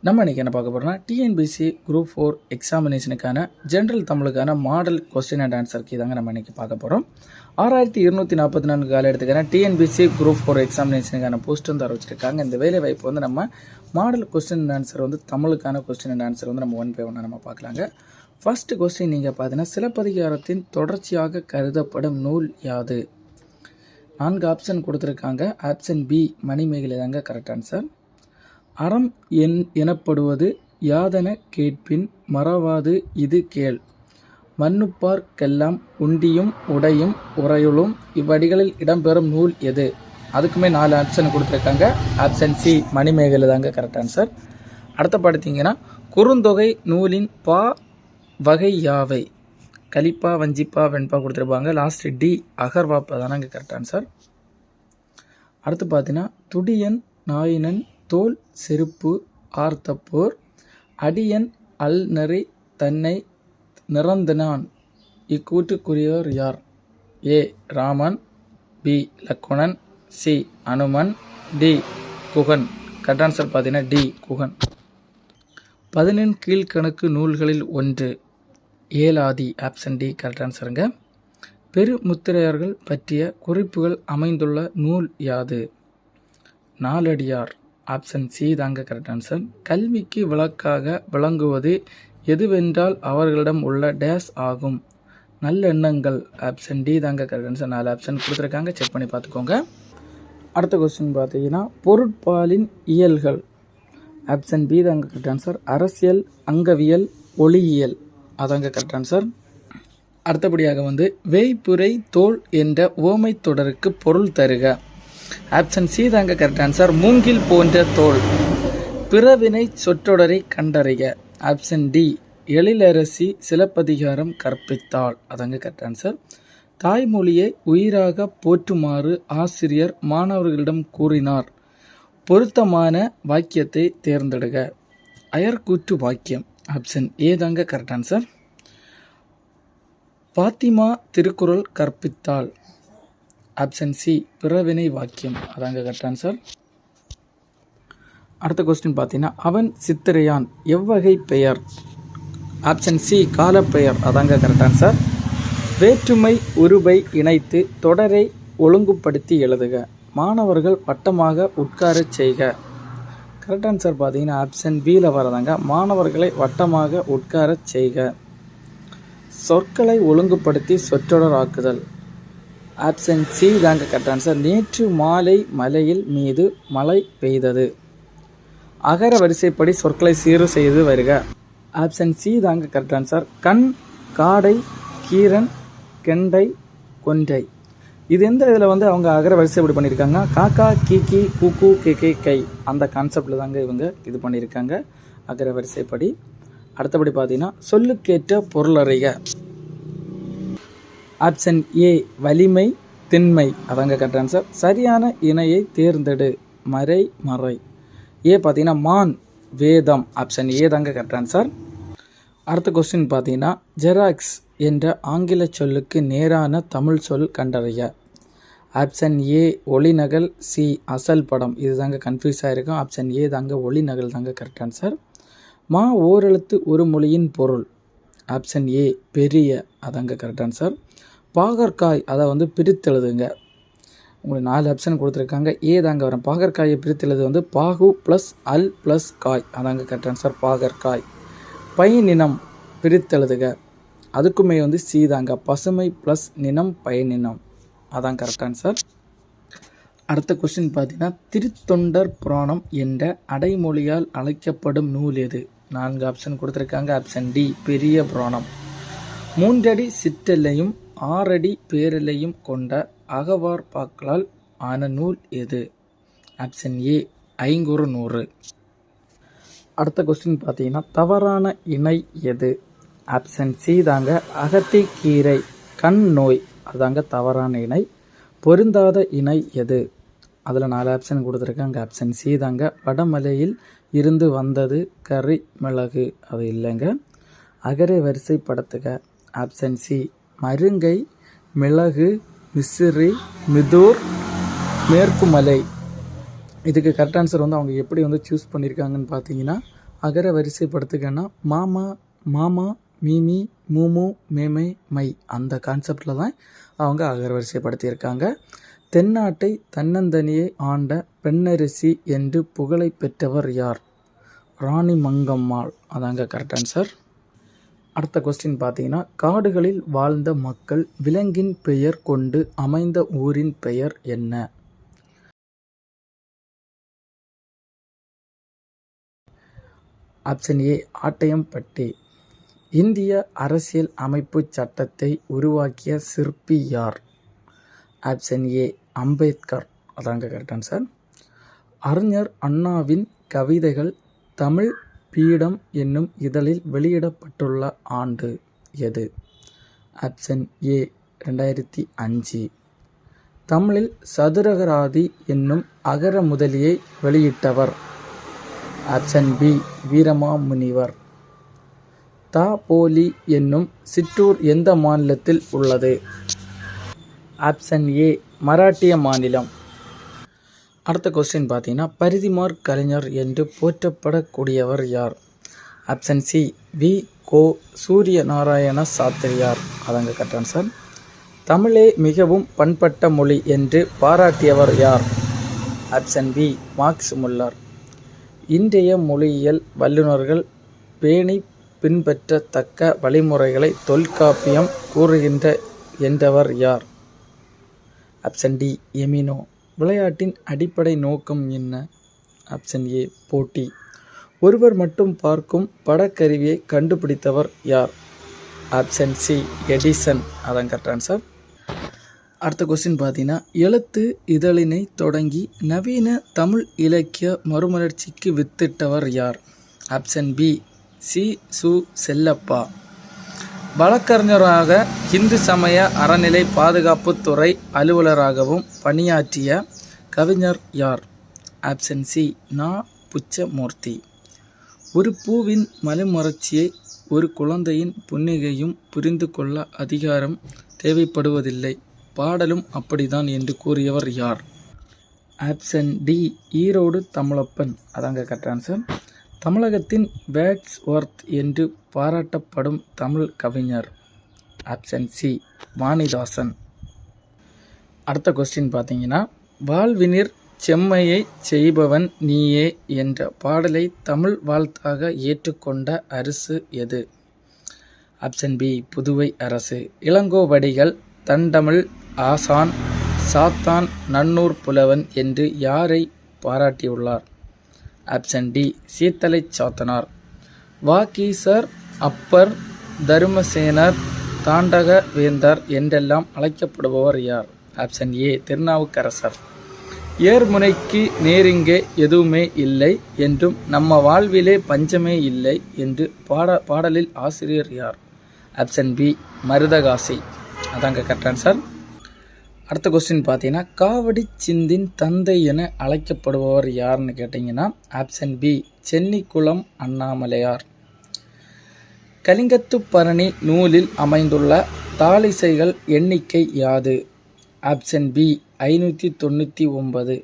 நம்ம இன்றைக்கி என்ன பார்க்க போகிறோம்னா டிஎன்பிசி குரூப் 4 எக்ஸாமினேஷனுக்கான ஜென்ரல் தமிழுக்கான model question and answer key தாங்க நம்ம இன்றைக்கி பார்க்க போகிறோம். 6244 கால எடுத்துக்கான டிஎன்பிசி குரூப் 4 எக்ஸாமினேஷனுக்கான போஸ்ட் வந்து அறிவிச்சிருக்காங்க. இந்த வேலை வாய்ப்பு வந்து நம்ம மாடல் கொஸ்டின் அண்ட் ஆன்சர் வந்து தமிழுக்கான கொஸ்டின் அண்ட் ஆன்சர் வந்து நம்ம 1 by 1 நம்ம பார்க்கலாங்க. ஃபர்ஸ்ட் கொஸ்டின் நீங்கள் பார்த்தீங்கன்னா, சிலப்பதிகாரத்தின் தொடர்ச்சியாக கருதப்படும் நூல் யாது? 4 ஆப்ஷன் கொடுத்துருக்காங்க. ஆப்ஷன் பி மணிமேகலை தாங்க கரெக்ட் ஆன்சர். அறம் எனப்படுவது யாதென கேட்பின் மறவாது இது கேள். மன்னுப்பார் கெல்லாம் உண்டியும் உடையும் உரையுளும் இவ்வடிகளில் இடம்பெறும் நூல் எது? அதுக்குமே 4 ஆப்ஷன் கொடுத்துருக்காங்க. ஆப்ஷன் சி மணிமேகலை தாங்க கரெக்ட் ஆன்சர். அடுத்த பார்த்தீங்கன்னா, குறுந்தொகை நூலின் பா வகை யாவை? கலிப்பா, வஞ்சிப்பா, வெண்பா கொடுத்துருப்பாங்க. லாஸ்ட் டி அகர்வாப்பா தானங்க கரெக்ட் ஆன்சர். அடுத்து பார்த்தீங்கன்னா, துடியன் நாயினன் தோல் செருப்பு ஆர்த்தப்போர் அடியன் அல்நெறி தன்னை நிறந்தனான் இக்கூட்டுக்குரியவர் யார்? A Raman, B Lakshmanan, C Hanuman, D Guhan. Correct answer பார்த்தீங்கன்னா டி குகன். 11 கீழ்கணக்கு நூல்களில் ஒன்று ஏலாதி. ஆப்ஷன் டி கரெக்ட் ஆன்சருங்க. பெருமுத்திரையர்கள் பற்றிய குறிப்புகள் அமைந்துள்ள நூல் யாது? நாலடியார். ஆப்ஷன் சி தாங்க கரெக்ட் ஆன்சர். கல்விக்கு விளக்காக விளங்குவது எதுவென்றால் அவர்களிடம் உள்ள டேஸ் ஆகும்? நல்லெண்ணங்கள். ஆப்ஷன் டி தாங்க கரெக்ட் ஆன்சர். 4 ஆப்ஷன் கொடுத்துருக்காங்க, செக் பண்ணி பார்த்துக்கோங்க. அடுத்த கொஸ்டின் பார்த்தீங்கன்னா, பொருட்பாலின் இயல்கள். ஆப்ஷன் பி தாங்க கரெக்ட் ஆன்சர். அரசியல், அங்கவியல், ஒளியியல் அதாங்க கரெக்ட் ஆன்சர். அடுத்தபடியாக வந்து வேய்ப்புரை தோல் என்ற ஓமை தொடருக்கு பொருள் தருக. ஆப்ஷன் சி தாங்க கரெக்ட் ஆன்சர். மூங்கில் போன்ற தோல். பிறவினை சொற்றொடரை கண்டறிக. ஆப்ஷன் டி எழிலரசி சிலப்பதிகாரம் கற்பித்தாள் அதாங்க கரெக்ட் ஆன்சர். தாய்மொழியை உயிராக போற்றுமாறு ஆசிரியர் மாணவர்களிடம் கூறினார். பொருத்தமான வாக்கியத்தை தேர்ந்தெடுக. அயர்கூற்று வாக்கியம். ஆப்ஷன் ஏ தாங்க கரெக்ட் ஆன்சர். பாத்திமா திருக்குறள் கற்பித்தாள். ஆப்ஷன் சி பிறவினை வாக்கியம் அதாங்க கரெக்ட் ஆன்சர். அடுத்த கொஸ்டின் பார்த்தீங்கன்னா, அவன் சித்திரையான் எவ்வகை பெயர்? ஆப்ஷன் சி காலப்பெயர் அதாங்க கரெக்ட் ஆன்சர். வேற்றுமை உருபை இணைத்து தொடரை ஒழுங்குபடுத்தி எழுதுக. மாணவர்கள் வட்டமாக உட்காரச் செய்க. கரெக்ட் ஆன்சர் பார்த்தீங்கன்னா ஆப்ஷன் பியில் வரதாங்க. மாணவர்களை வட்டமாக உட்காரச் செய்க. சொற்களை ஒழுங்குபடுத்தி சொற்றொடர் ஆக்குதல். ஆப்ஷன் சி தாங்க கரெக்ட் ஆன்சர். நேற்று மாலை மலையில் மீது மழை பெய்தது. அகர வரிசைப்படி சொற்களை சீர் செய்து வருக. ஆப்ஷன் சி தாங்க கரெக்ட் ஆன்சர். கண், காடை, கீரன், கெண்டை, கொண்டை. இது எந்த இதில் வந்து அவங்க அகர வரிசைப்படி பண்ணியிருக்காங்க? காக்கா, கீக்கி, கூக்கு, கேக்கே, கை அந்த கான்செப்டில் தாங்க இவங்க இது பண்ணியிருக்காங்க அகர வரிசைப்படி. அடுத்தபடி பார்த்தீங்கன்னா, சொல்லுக்கேற்ற பொருளறிக. ஆப்ஷன் ஏ வலிமை, திண்மை அதாங்க கரெக்ட் ஆன்சர். சரியான இணையை தேர்ந்தெடு. மறை, மறை. ஏ பார்த்தீங்கன்னா மான், வேதம். ஆப்ஷன் ஏ தாங்க கரெக்ட் ஆன்சர். அடுத்த கொஸ்டின் பார்த்தீங்கன்னா, ஜெராக்ஸ் என்ற ஆங்கில சொல்லுக்கு நேரான தமிழ் சொல் கண்டறிய. ஆப்ஷன் ஏ ஒளிநகல், சி அசல் படம். இது தாங்க கன்ஃபியூஸ் ஆகிருக்கும். ஆப்ஷன் ஏ தாங்க ஒளிநகல் தாங்க கரெக்ட் ஆன்சர். மா ஓரெழுத்து ஒரு மொழியின் பொருள். ஆப்ஷன் ஏ பெரிய அதாங்க கரெக்ட் ஆன்சர். பாகற்காய் அதை வந்து பிரித்தெழுதுங்க. உங்களுக்கு 4 ஆப்ஷன் கொடுத்துருக்காங்க. ஏ தாங்க வரும். பாகற்காயை பிரித்தெழுது வந்து பாகு ப்ளஸ் அல் ப்ளஸ் காய் அதாங்க கரெக்ட் ஆன்சர். பாகற்காய். பயனினம் பிரித்தெழுதுக. அதுக்குமே வந்து சி தாங்க. பசுமை ப்ளஸ் நினம் பயனினம் அதான் கரெக்ட் ஆன்சர். அடுத்த கொஸ்டின் பார்த்தீங்கன்னா, திருத்தொண்டர் புராணம் என்ற அடைமொழியால் அழைக்கப்படும் நூல் எது? 4 ஆப்ஷன் கொடுத்துருக்காங்க. ஆப்ஷன் டி பெரிய புராணம். 3 அடி சிற்றெல்லையும் 6 அடி பேரெல்லையும் கொண்ட அகவார்பாக்களால் ஆன நூல் எது? ஆப்ஷன் ஏ ஐங்குறுநூறு. அடுத்த கொஸ்டின் பார்த்தீங்கன்னா, தவறான இணை எது? ஆப்ஷன் சி தாங்க அகத்திக்கீரை. கண் நோய் அதாங்க தவறான இணை. பொருந்தாத இணை எது? அதில் 4 ஆப்ஷன் கொடுத்துருக்காங்க. ஆப்ஷன் சி தாங்க வடமலையில் இருந்து வந்தது கறி மிளகு. அது இல்லைங்க. அகரை வரிசைப்படுத்துக. ஆப்ஷன் சி மருங்கை, மிளகு, மிசிறி, மிதூர், மேற்குமலை. இதுக்கு கரெக்ட் ஆன்சர் வந்து அவங்க எப்படி வந்து சூஸ் பண்ணியிருக்காங்கன்னு பார்த்தீங்கன்னா, அகர வரிசைப்படுத்துகன்னா மாமா, மாமா, மீமி, மூமு, மேமை, மை அந்த கான்செப்டில் தான் அவங்க அகர வரிசைப்படுத்தியிருக்காங்க. தென்னாட்டை தன்னந்தனியே ஆண்ட பெண்ணரசி என்று புகழை பெற்றவர் யார்? ராணி மங்கம்மாள். அதாங்க கரெக்ட் ஆன்சர். அடுத்த கொஸ்டின் பார்த்தீங்கன்னா, காடுகளில் வாழ்ந்த மக்கள் விலங்கின் பெயர் கொண்டு அமைந்த ஊரின் பெயர் என்ன? Option A Attayampatti. இந்திய அரசியல் அமைப்பு சட்டத்தை உருவாக்கிய சிற்பி யார்? Option A Ambedkar. அதாங்க கரெக்ட் ஆன்சர். அறிஞர் அண்ணாவின் கவிதைகள் தமிழ் பீடம் என்னும் இதழில் வெளியிடப்பட்டுள்ள ஆண்டு எது? Option A 2005. தமிழில் சதுரகராதி என்னும் அகர முதலியை வெளியிட்டவர்? Option B Veeramamunivar. தாபோலி என்னும் சிற்றூர் எந்த மாநிலத்தில் உள்ளது? ஆப்ஷன் ஏ மராட்டிய மாநிலம். அடுத்த கொஸ்டின் பார்த்தீங்கன்னா, பரிதிமார் கலைஞர் என்று போற்றப்படக்கூடியவர் யார்? Option C we go Surya Narayana சாத்திரியார். அதாங்க கரெக்ட் ஆன்சர். தமிழே மிகவும் பண்பட்ட மொழி என்று பாராட்டியவர் யார்? Option B Max Muller. இன்றைய மொழியியல் வல்லுநர்கள் பேணி பின்பற்றத்தக்க வழிமுறைகளை தொல்காப்பியம் கூறுகின்ற என்றவர் யார்? Option D Emeneau. விளையாட்டின் அடிப்படை நோக்கம் என்ன? ஆப்ஷன் ஏ போட்டி. ஒருவர் மட்டும் பார்க்கும் படக்கருவியை கண்டுபிடித்தவர் யார்? Option C Edison. அதான் கரெக்ட் ஆன்சர். அடுத்த கொஸ்டின் பார்த்தீங்கன்னா, எழுத்து இதழினை தொடங்கி நவீன தமிழ் இலக்கிய மறுமலர்ச்சிக்கு வித்திட்டவர் யார்? ஆப்ஷன் பி சி சு செல்லப்பா. வழக்கறிஞராக இந்து சமய அறநிலை பாதுகாப்புத்துறை அலுவலராகவும் பணியாற்றிய கவிஞர் யார்? ஆப்ஷன் சி நா புச்சமூர்த்தி. ஒரு பூவின் மறுமலர்ச்சியை ஒரு குழந்தையின் புன்னகையும் புரிந்து கொள்ள அதிகாரம் தேவைப்படுவதில்லை, பாடலும் அப்படிதான் என்று கூறியவர் யார்? Option D Erode Tamilappan. அதாங்க கரெக்ட் ஆன்சர். தமிழகத்தின் வேர்ட்ஸ்வொர்த் என்று பாராட்டப்படும் தமிழ் கவிஞர்? Option C Vanidasan. அடுத்த கொஸ்டின் பார்த்தீங்கன்னா, வாழ்வினிற் செம்மையை செய்பவன் நீயே என்ற பாடலை தமிழ் வாழ்த்தாக ஏற்றுக்கொண்ட அரசு எது? ஆப்ஷன் பி புதுவை அரசு. இளங்கோவடிகள் தண்டமிழ் ஆசான் சாத்தான் நன்னூர் புலவன் என்று யாரை பாராட்டியுள்ளார்? Option D Seethalai Sathanar. வாகீசர், அப்பர், தருமசேனர், தாண்டக வேந்தர் என்றெல்லாம் அழைக்கப்படுபவர் யார்? Option A Thirunavukkarasar. ஏர்முனைக்கு நேரிங்கே எதுவுமே இல்லை என்றும் நம்ம வாழ்விலே பஞ்சமே இல்லை என்று பாடலில் ஆசிரியர் யார்? Option B Marudhakasi. அதாங்க கரெக்ட் ஆன்சர். அடுத்த கொஸ்டின் பார்த்தீங்கன்னா, காவடி சிந்தின் தந்தை என அழைக்கப்படுபவர் யாருன்னு கேட்டிங்கன்னா, ஆப்ஷன் பி சென்னிக்குளம் அண்ணாமலையார். கலிங்கத்துப்பரணி நூலில் அமைந்துள்ள தாளிசைகள் எண்ணிக்கை யாது? Option B 599.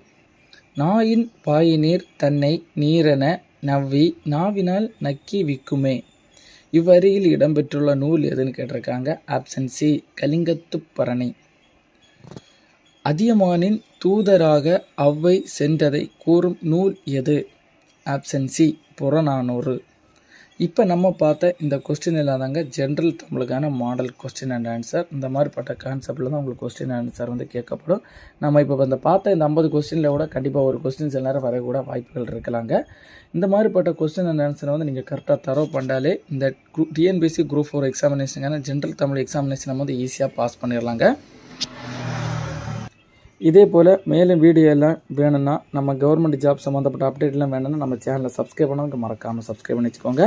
நாயின் பாயினீர் தன்னை நீரென நவ்வி நாவினால் நக்கி விக்குமே. இவ்வரியில் இடம்பெற்றுள்ள நூல் எதுன்னு கேட்டிருக்காங்க. Option C Kalingathuparani. அதியமானின் தூதராக அவ்வை சென்றதை கூறும் நூல் எது? Option C Purananuru. இப்போ நம்ம பார்த்த இந்த கொஸ்டின் இல்லாதாங்க ஜென்ரல் தமிழுக்கான மாடல் கொஸ்டின் அண்ட் ஆன்சர். இந்த மாதிரிப்பட்ட கான்செப்டில் தான் உங்களுக்கு கொஸ்டின் ஆன்சர் வந்து கேட்கப்படும். நம்ம இப்போ இந்த பார்த்த இந்த 50 கொஸ்டினில் கூட கண்டிப்பாக ஒரு கொஸ்டின் சில நேரம் வரக்கூட வாய்ப்புகள் இருக்கலாங்க. இந்த மாதிரிப்பட்ட கொஸ்டின் அண்ட் ஆன்சரை வந்து நீங்கள் கரெக்டாக தரவு பண்ணாலே இந்த டிஎன்பிஎஸ்சி குரூப் 4 எக்ஸாமினேஷனுக்கான ஜென்ரல் தமிழ் எக்ஸாமினேஷனை வந்து ஈஸியாக பாஸ் பண்ணிடலாங்க. இதே போல் மேலும் வீடியோ எல்லாம் வேணும்னா, நம்ம கவர்மெண்ட் ஜாப் சம்மந்தப்பட்ட அப்டேட்லாம் வேணும்னா நம்ம சேனலை சப்ஸ்கிரைப் பண்ணவங்க மறக்காமல் சப்ஸ்கிரைப் பண்ணி வச்சுக்கோங்க.